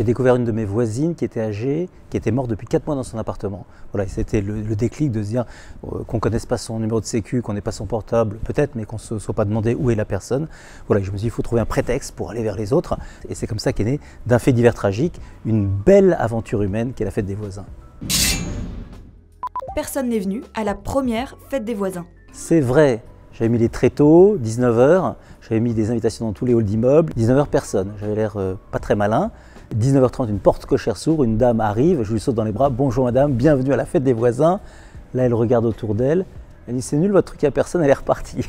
J'ai découvert une de mes voisines qui était âgée, qui était morte depuis 4 mois dans son appartement. Voilà, c'était le déclic de se dire qu'on ne connaisse pas son numéro de sécu, qu'on n'ait pas son portable, peut-être, mais qu'on ne se soit pas demandé où est la personne. Voilà, je me suis dit, il faut trouver un prétexte pour aller vers les autres. Et c'est comme ça qu'est né, d'un fait divers tragique, une belle aventure humaine qui est la fête des voisins. Personne n'est venu à la première fête des voisins. C'est vrai, j'avais mis les tréteaux, 19 h, j'avais mis des invitations dans tous les halls d'immeubles, 19 h personne, j'avais l'air pas très malin. 19 h 30, une porte cochère s'ouvre, une dame arrive, je lui saute dans les bras, bonjour madame, bienvenue à la fête des voisins. Là elle regarde autour d'elle, elle dit c'est nul votre truc, il n'y a personne, elle est repartie.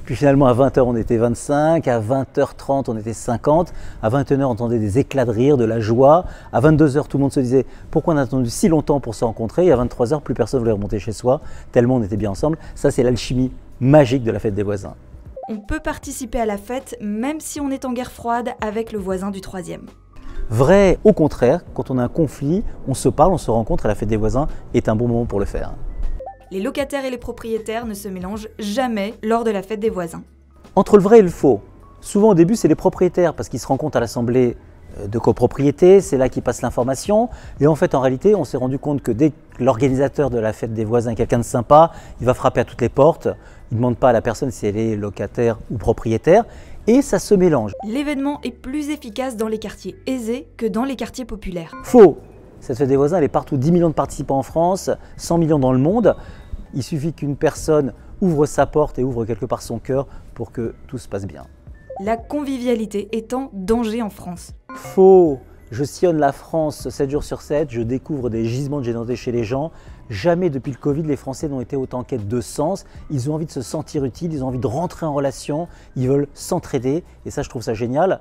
Puis finalement à 20 h on était 25, à 20 h 30 on était 50, à 21 h on entendait des éclats de rire, de la joie, à 22 h tout le monde se disait pourquoi on a attendu si longtemps pour se rencontrer, et à 23 h plus personne voulait remonter chez soi, tellement on était bien ensemble. Ça c'est l'alchimie magique de la fête des voisins. On peut participer à la fête même si on est en guerre froide avec le voisin du troisième. Vrai, au contraire, quand on a un conflit, on se parle, on se rencontre et la fête des voisins est un bon moment pour le faire. Les locataires et les propriétaires ne se mélangent jamais lors de la fête des voisins. Entre le vrai et le faux, souvent au début c'est les propriétaires parce qu'ils se rencontrent à l'assemblée de copropriété, c'est là qu'ils passent l'information. Et en fait, en réalité, on s'est rendu compte que dès que l'organisateur de la fête des voisins est quelqu'un de sympa, il va frapper à toutes les portes, il ne demande pas à la personne si elle est locataire ou propriétaire, et ça se mélange. L'événement est plus efficace dans les quartiers aisés que dans les quartiers populaires. Faux! Cette fête des voisins, elle est partout, 10 millions de participants en France, 100 millions dans le monde. Il suffit qu'une personne ouvre sa porte et ouvre quelque part son cœur pour que tout se passe bien. La convivialité est en danger en France. Faux! Je sillonne la France 7 jours sur 7, je découvre des gisements de générosité chez les gens. Jamais depuis le Covid, les Français n'ont été autant en quête de sens. Ils ont envie de se sentir utiles, ils ont envie de rentrer en relation, ils veulent s'entraider et ça, je trouve ça génial.